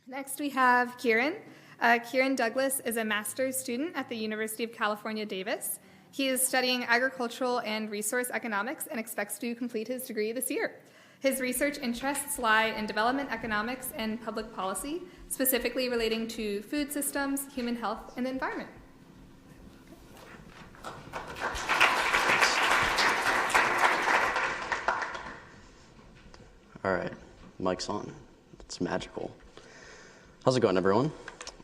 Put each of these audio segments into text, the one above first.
Next, we have Kieran. Kieran Douglas is a master's student at the University of California, Davis. He is studying agricultural and resource economics and expects to complete his degree this year. His research interests lie in development economics and public policy, specifically relating to food systems, human health, and the environment. All right, mic's on. It's magical. How's it going, everyone?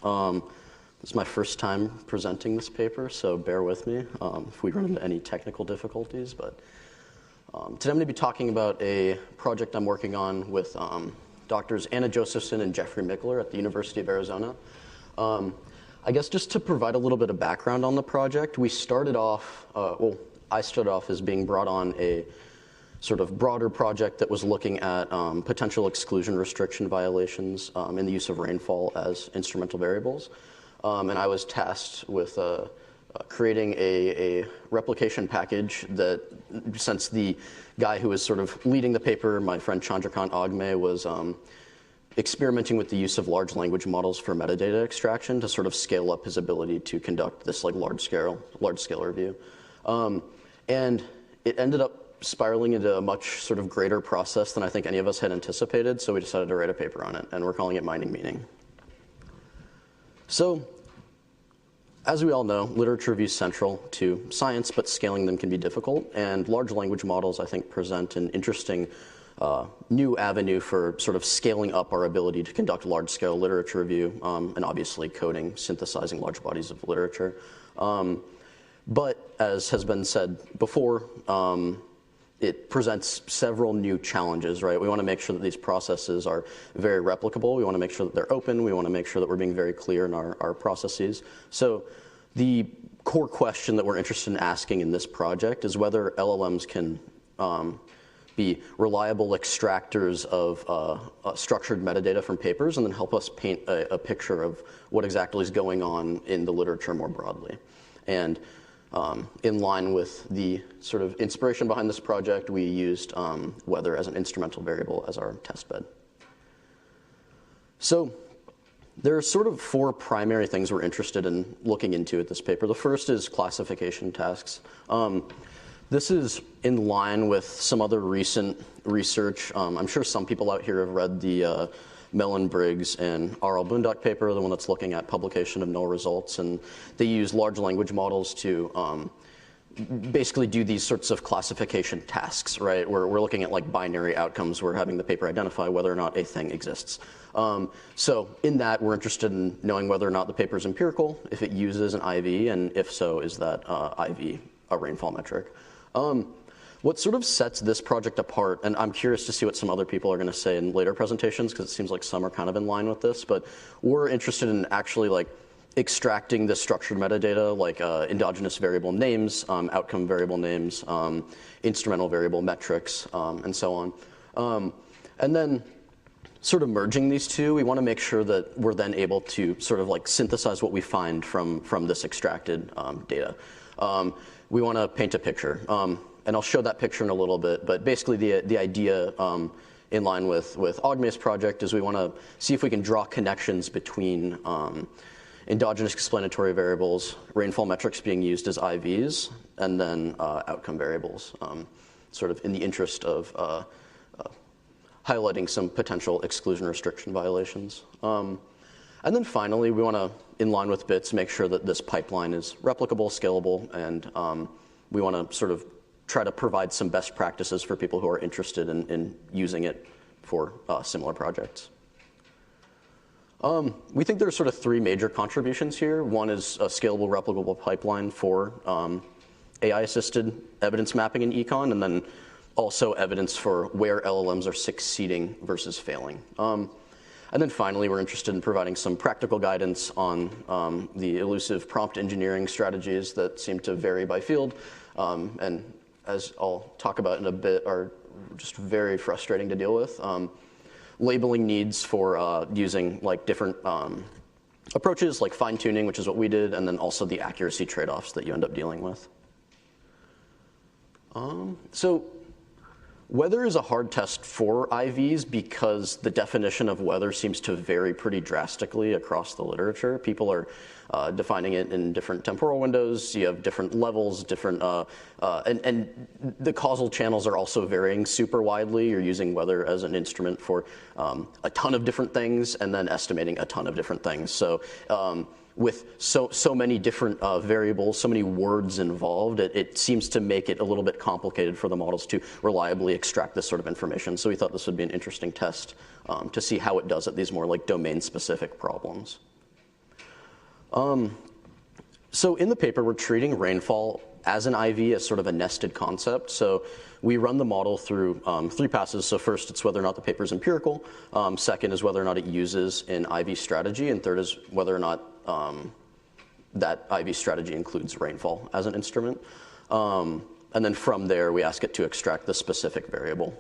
This is my first time presenting this paper, so bear with me if we run into any technical difficulties. But today I'm going to be talking about a project I'm working on with Doctors Anna Josephson and Jeffrey Mickler at the University of Arizona. I guess just to provide a little bit of background on the project, we started off, I started off as being brought on a sort of broader project that was looking at potential exclusion restriction violations in the use of rainfall as instrumental variables. And I was tasked with creating a replication package that, since the guy who was sort of leading the paper, my friend Chandrakant Agme, was experimenting with the use of large language models for metadata extraction to sort of scale up his ability to conduct this like large scale review. And it ended up spiraling into a much sort of greater process than I think any of us had anticipated, so we decided to write a paper on it, and we're calling it Mining Meaning. So, as we all know, literature review is central to science, but scaling them can be difficult, and large language models, I think, present an interesting new avenue for sort of scaling up our ability to conduct large-scale literature review, and obviously coding, synthesizing large bodies of literature. But, as has been said before, it presents several new challenges, right? We want to make sure that these processes are very replicable. We want to make sure that they're open. We want to make sure that we're being very clear in our processes. So the core question that we're interested in asking in this project is whether LLMs can be reliable extractors of structured metadata from papers and then help us paint a picture of what exactly is going on in the literature more broadly. And in line with the sort of inspiration behind this project, we used weather as an instrumental variable as our test bed. So there are sort of four primary things we're interested in looking into at this paper. The first is classification tasks. This is in line with some other recent research. I'm sure some people out here have read the Mellon Briggs and R.L. Boondock paper, the one that's looking at publication of null results, and they use large language models to basically do these sorts of classification tasks, right? We're looking at like binary outcomes. We're having the paper identify whether or not a thing exists. So in that, we're interested in knowing whether or not the paper is empirical, if it uses an IV, and if so, is that IV a rainfall metric? What sort of sets this project apart, and I'm curious to see what some other people are going to say in later presentations, because it seems like some are kind of in line with this, but we're interested in actually like extracting the structured metadata, like endogenous variable names, outcome variable names, instrumental variable metrics, and so on. And then sort of merging these two, we want to make sure that we're then able to sort of like synthesize what we find from this extracted data. We want to paint a picture. And I'll show that picture in a little bit, but basically the idea in line with Agme's project is we want to see if we can draw connections between endogenous explanatory variables, rainfall metrics being used as IVs, and then outcome variables, sort of in the interest of highlighting some potential exclusion restriction violations. And then finally, we want to, in line with BITSS, make sure that this pipeline is replicable, scalable, and we want to sort of try to provide some best practices for people who are interested in using it for similar projects. We think there are sort of three major contributions here. One is a scalable, replicable pipeline for AI-assisted evidence mapping in econ, and then also evidence for where LLMs are succeeding versus failing. And then finally, we're interested in providing some practical guidance on the elusive prompt engineering strategies that seem to vary by field, and as I'll talk about in a bit, are just very frustrating to deal with. Labeling needs for using like different approaches, like fine-tuning, which is what we did, and then also the accuracy trade-offs that you end up dealing with. So Weather is a hard test for IVs because the definition of weather seems to vary pretty drastically across the literature. People are defining it in different temporal windows. You have different levels, and the causal channels are also varying super widely. You're using weather as an instrument for a ton of different things and then estimating a ton of different things. So with so many different variables, so many words involved, it seems to make it a little bit complicated for the models to reliably extract this sort of information. So we thought this would be an interesting test to see how it does at these more like domain-specific problems. So in the paper, we're treating rainfall as an IV as sort of a nested concept. So we run the model through 3 passes. So first, it's whether or not the paper is empirical. Second is whether or not it uses an IV strategy. And third is whether or not that IV strategy includes rainfall as an instrument. And then from there, we ask it to extract the specific variable.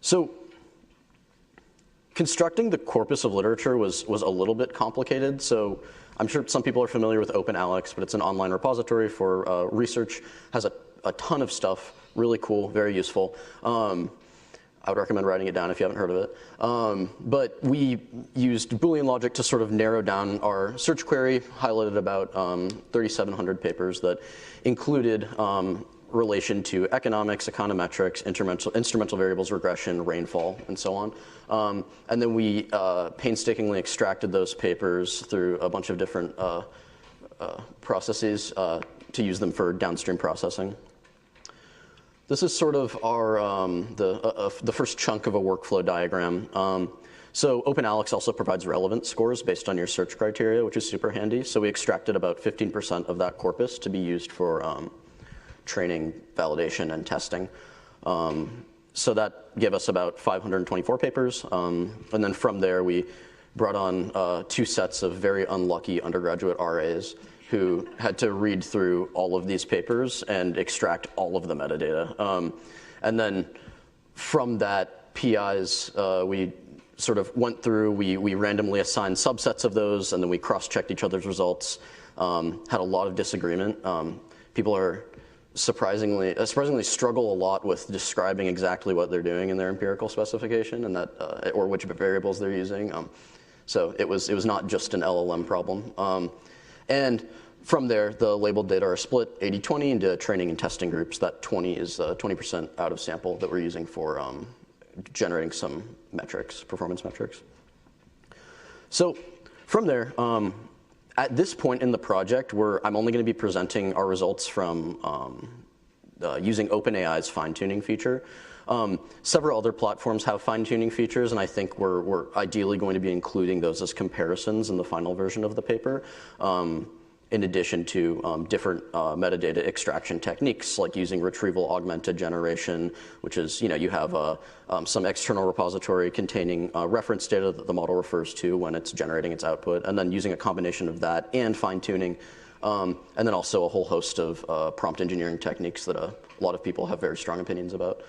So constructing the corpus of literature was a little bit complicated. So I'm sure some people are familiar with OpenAlex, but it's an online repository for research. Has a ton of stuff, really cool, very useful. I would recommend writing it down if you haven't heard of it. But we used Boolean logic to sort of narrow down our search query, highlighted about 3,700 papers that included relation to economics, econometrics, instrumental variables, regression, rainfall, and so on. And then we painstakingly extracted those papers through a bunch of different processes to use them for downstream processing. This is sort of our the first chunk of a workflow diagram. So OpenAlex also provides relevance scores based on your search criteria, which is super handy. So we extracted about 15% of that corpus to be used for training, validation, and testing. So that gave us about 524 papers. And then from there, we brought on 2 sets of very unlucky undergraduate RAs who had to read through all of these papers and extract all of the metadata. And then from that, PIs, we sort of went through, we randomly assigned subsets of those, and then we cross-checked each other's results, had a lot of disagreement. People are surprisingly struggle a lot with describing exactly what they're doing in their empirical specification and that, or which variables they're using. So it was not just an LLM problem. And from there, the labeled data are split 80-20 into training and testing groups. That 20 is 20% out of sample that we're using for generating some metrics, performance metrics. So from there, at this point in the project, I'm only going to be presenting our results from using OpenAI's fine-tuning feature. Several other platforms have fine-tuning features, and I think we're ideally going to be including those as comparisons in the final version of the paper, in addition to different metadata extraction techniques, like using retrieval augmented generation, which is, you have some external repository containing reference data that the model refers to when it's generating its output, and then using a combination of that and fine-tuning, and then also a whole host of prompt engineering techniques that a lot of people have very strong opinions about.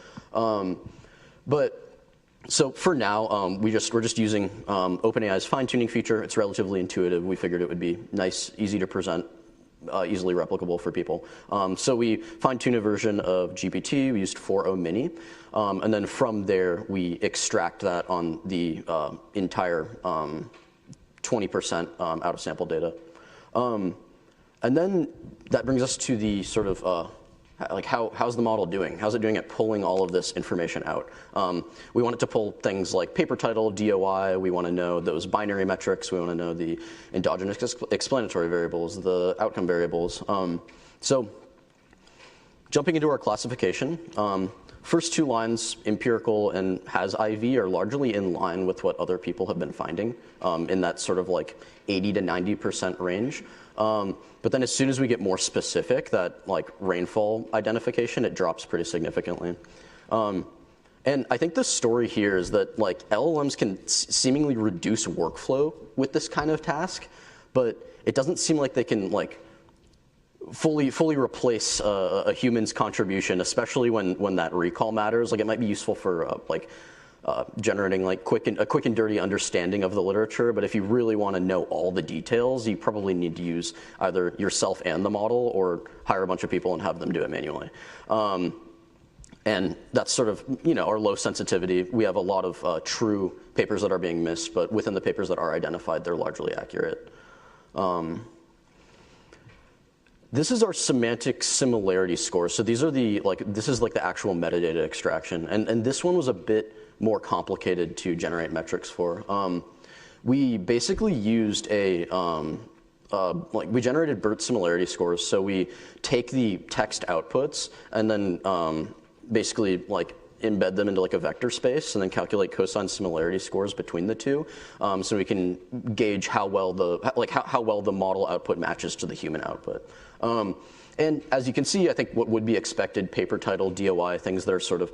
So for now, we're just using OpenAI's fine-tuning feature. It's relatively intuitive. We figured it would be nice, easy to present, easily replicable for people. So we fine-tuned a version of GPT. We used 4.0 mini. And then from there, we extract that on the entire 20% out of sample data. And then that brings us to the sort of how's the model doing? How's it doing at pulling all of this information out? We want it to pull things like paper title, DOI. We want to know those binary metrics. We want to know the endogenous explanatory variables, the outcome variables. So jumping into our classification, first 2 lines, empirical and has IV, are largely in line with what other people have been finding in that sort of like 80 to 90% range. But then as soon as we get more specific, that like rainfall identification, it drops pretty significantly. And I think the story here is that like LLMs can seemingly reduce workflow with this kind of task, but it doesn't seem like they can like fully replace a human's contribution, especially when that recall matters. Like it might be useful for generating like a quick and dirty understanding of the literature, but if you really want to know all the details, you probably need to use either yourself and the model, or hire a bunch of people and have them do it manually. And that's sort of, our low sensitivity. We have a lot of true papers that are being missed, but within the papers that are identified, they're largely accurate. This is our semantic similarity score. So these are this is the actual metadata extraction. And this one was a bit more complicated to generate metrics for. We basically used we generated BITSS similarity scores. So we take the text outputs and then basically embed them into a vector space and then calculate cosine similarity scores between the two, so we can gauge how well the model output matches to the human output. And as you can see, I think what would be expected, paper title, DOI, things that are sort of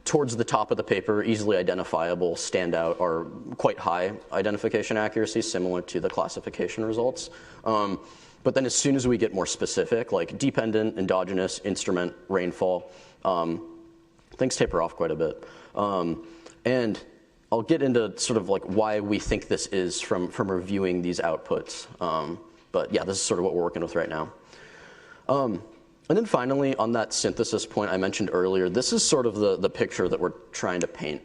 towards the top of the paper, easily identifiable, stand out, are quite high identification accuracy, similar to the classification results. But then as soon as we get more specific, like dependent, endogenous, instrument, rainfall, things taper off quite a bit. And I'll get into sort of why we think this is from reviewing these outputs. But yeah, this is sort of what we're working with right now. And then finally, on that synthesis point I mentioned earlier, this is sort of the picture that we're trying to paint.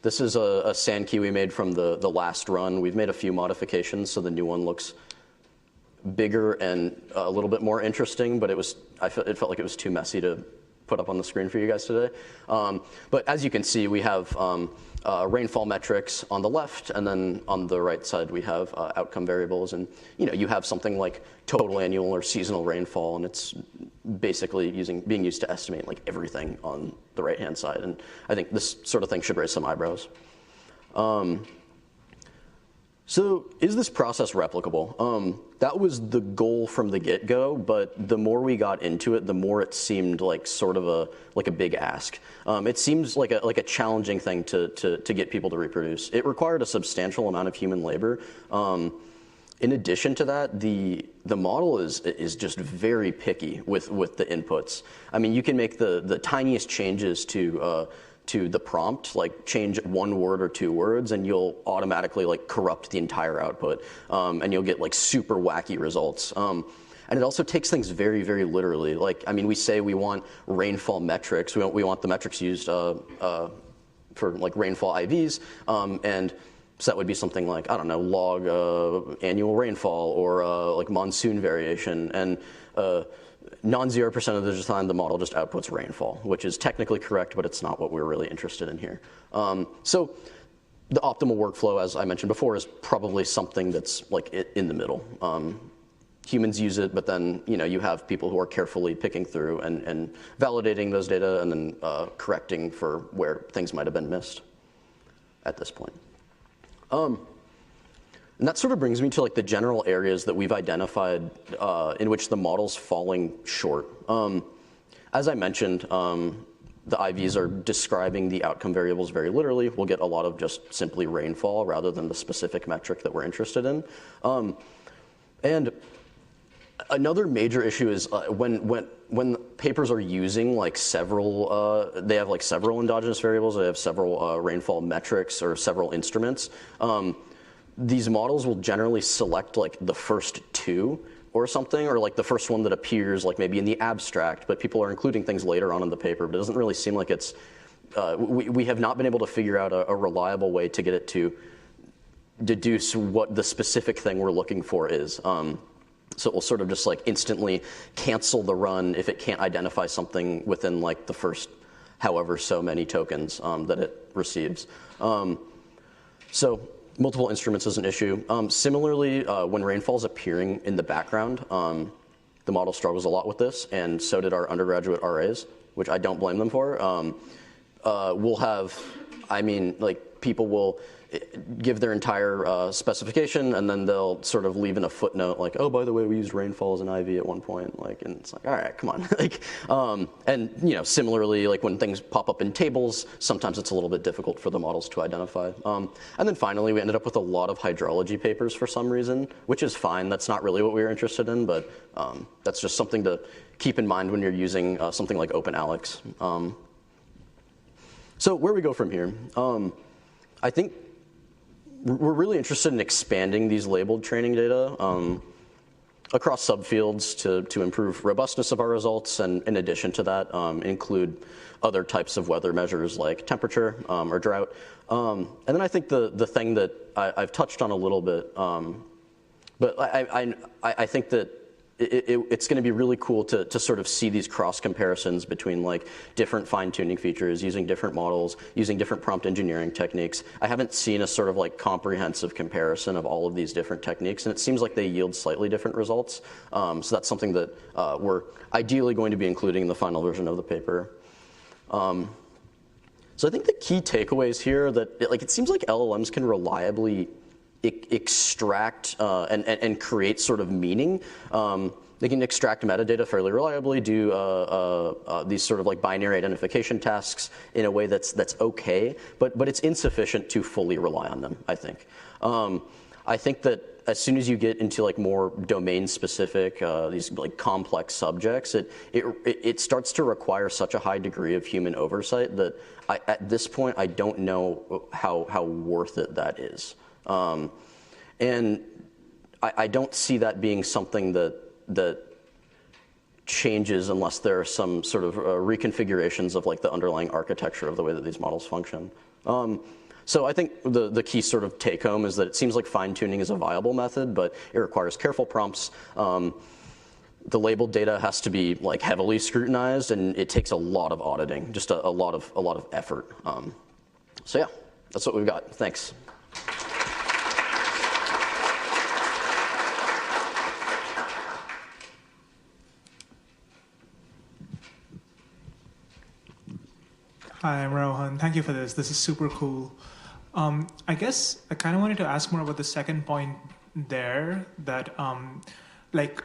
This is a sand key we made from the last run. We've made a few modifications, so the new one looks bigger and a little bit more interesting, but it felt like it was too messy to put up on the screen for you guys today. But as you can see, we have rainfall metrics on the left, and then on the right side we have outcome variables. And you have something like total annual or seasonal rainfall, and it's basically being used to estimate everything on the right-hand side. And I think this sort of thing should raise some eyebrows. So is this process replicable? That was the goal from the get-go, but the more we got into it, the more it seemed like sort of a big ask. It seems like a challenging thing to get people to reproduce. It required a substantial amount of human labor. In addition to that, the model is just very picky with the inputs. I mean, you can make the tiniest changes to the prompt, change one word or two words, and you'll automatically corrupt the entire output, and you'll get super wacky results. And it also takes things very, very literally. We say we want rainfall metrics. We want the metrics used for rainfall IVs, and so that would be something like, I don't know, log annual rainfall or monsoon variation. And non-0% of the time, the model just outputs rainfall, which is technically correct, but it's not what we're really interested in here. So the optimal workflow, as I mentioned before, is probably something that's in the middle. Humans use it, but then you have people who are carefully picking through and validating those data and then correcting for where things might have been missed at this point. And that sort of brings me to the general areas that we've identified in which the model's falling short. As I mentioned, the IVs are describing the outcome variables very literally. We'll get a lot of just simply rainfall rather than the specific metric that we're interested in. And another major issue is when papers are using several, they have several endogenous variables, they have several rainfall metrics or several instruments. These models will generally select the first two or something, or the first one that appears maybe in the abstract, but people are including things later on in the paper, but it doesn't really seem like it's, we have not been able to figure out a reliable way to get it to deduce what the specific thing we're looking for is. So it will sort of just instantly cancel the run if it can't identify something within the first however so many tokens that it receives. So multiple instruments is an issue. Similarly, when rainfall is appearing in the background, the model struggles a lot with this, and so did our undergraduate RAs, which I don't blame them for. We'll have, people will give their entire specification, and then they'll sort of leave in a footnote oh, by the way, we used rainfall as an IV at one point, and it's all right, come on. And similarly, when things pop up in tables, sometimes it's a little bit difficult for the models to identify. And then finally, we ended up with a lot of hydrology papers for some reason, which is fine. That's not really what we were interested in, but that's just something to keep in mind when you're using something like OpenAlex. So where we go from here, I think we're really interested in expanding these labeled training data. across subfields to improve robustness of our results, and in addition to that, include other types of weather measures like temperature or drought. And then I think the thing that I've touched on a little bit, but I think that it's going to be really cool to sort of see these cross comparisons between like different fine-tuning features, using different models, using different prompt engineering techniques. I haven't seen a sort of like comprehensive comparison of all of these different techniques, and it seems like they yield slightly different results. So that's something that we're ideally going to be including in the final version of the paper. So I think the key takeaways here that it seems like LLMs can reliably extract and create sort of meaning. They can extract metadata fairly reliably, do these sort of like binary identification tasks in a way that's okay, but it's insufficient to fully rely on them, I think. I think that as soon as you get into like more domain specific, these like complex subjects, it starts to require such a high degree of human oversight that at this point I don't know how worth it that is. And I don't see that being something that changes unless there are some sort of reconfigurations of like the underlying architecture of the way that these models function. So I think the key sort of take home is that it seems like fine-tuning is a viable method, but it requires careful prompts. The labeled data has to be like heavily scrutinized, and it takes a lot of auditing, just a lot of effort. So yeah, that's what we've got. Thanks. Hi, I'm Rohan. Thank you for this. This is super cool. I guess I kind of wanted to ask more about the second point there, that like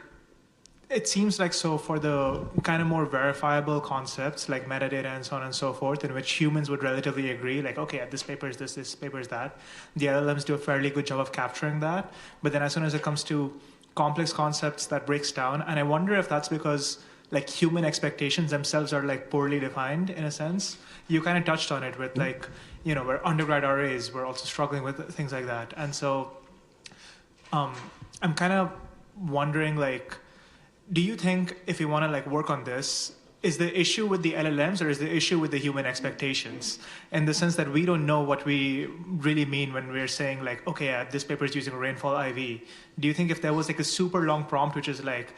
it seems like so for the kind of more verifiable concepts like metadata and so on and so forth, in which humans would relatively agree, like, okay, this paper is this paper is that, the LLMs do a fairly good job of capturing that. But then as soon as it comes to complex concepts, that breaks down. And I wonder if that's because like human expectations themselves are like poorly defined in a sense. You kind of touched on it with like, you know, where undergrad RAs were also struggling with things like that. And so I'm kind of wondering, like, do you think if we want to like work on this, is the issue with the LLMs or is the issue with the human expectations? In the sense that we don't know what we really mean when we're saying like, okay, this paper is using rainfall IV. Do you think if there was like a super long prompt, which is like,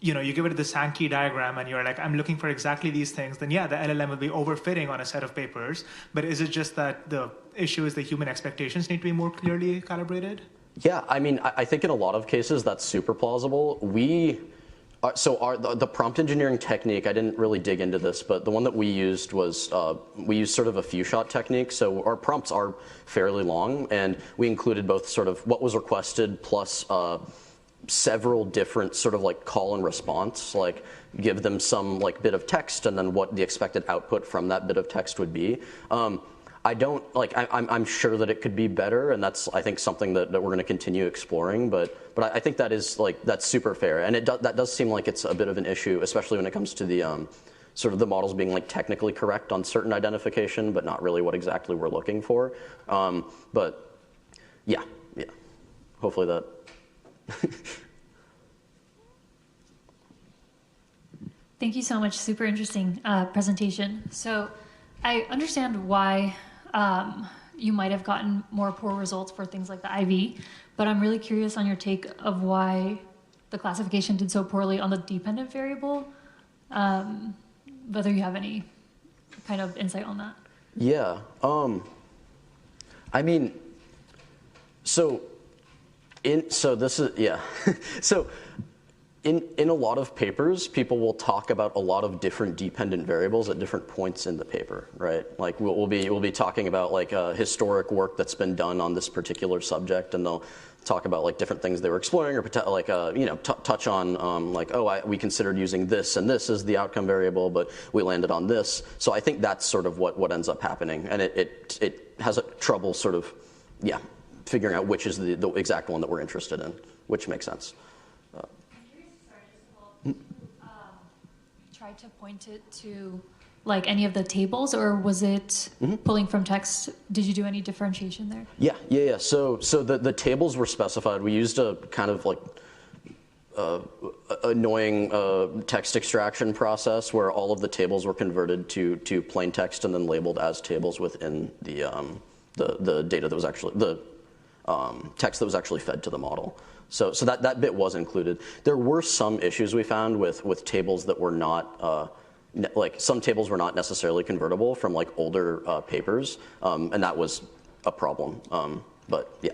you know, you give it the Sankey diagram and you're like, I'm looking for exactly these things, then yeah, the LLM will be overfitting on a set of papers. But is it just that the issue is the human expectations need to be more clearly calibrated? Yeah, I mean, I think in a lot of cases that's super plausible. The prompt engineering technique, I didn't really dig into this, but the one that we used was, we used sort of a few shot technique. So our prompts are fairly long, and we included both sort of what was requested plus several different sort of like call and response, like give them some like bit of text and then what the expected output from that bit of text would be. I'm sure that it could be better, and that's, I think, something that we're going to continue exploring. But I think that is like, that's super fair, and that does seem like it's a bit of an issue, especially when it comes to the sort of the models being like technically correct on certain identification, but not really what exactly we're looking for. But yeah, hopefully that. Thank you so much. Super interesting presentation. So I understand why you might have gotten more poor results for things like the IV, but I'm really curious on your take of why the classification did so poorly on the dependent variable, whether you have any kind of insight on that. Yeah. I mean, so this is, yeah. So in a lot of papers, people will talk about a lot of different dependent variables at different points in the paper, right? Like we'll be talking about like historic work that's been done on this particular subject, and they'll talk about like different things they were exploring, or like touch on like, we considered using this and this as the outcome variable, but we landed on this. So I think that's sort of what ends up happening, and it has a trouble sort of figuring out which is the exact one that we're interested in, which makes sense. Tried to point it to like any of the tables, or was it pulling from text? Did you do any differentiation there? Yeah. So the tables were specified. We used a kind of like annoying text extraction process where all of the tables were converted to plain text and then labeled as tables within the data that was actually the text that was actually fed to the model. So that bit was included. There were some issues we found with tables that were not like some tables were not necessarily convertible from like older papers, and that was a problem. But yeah.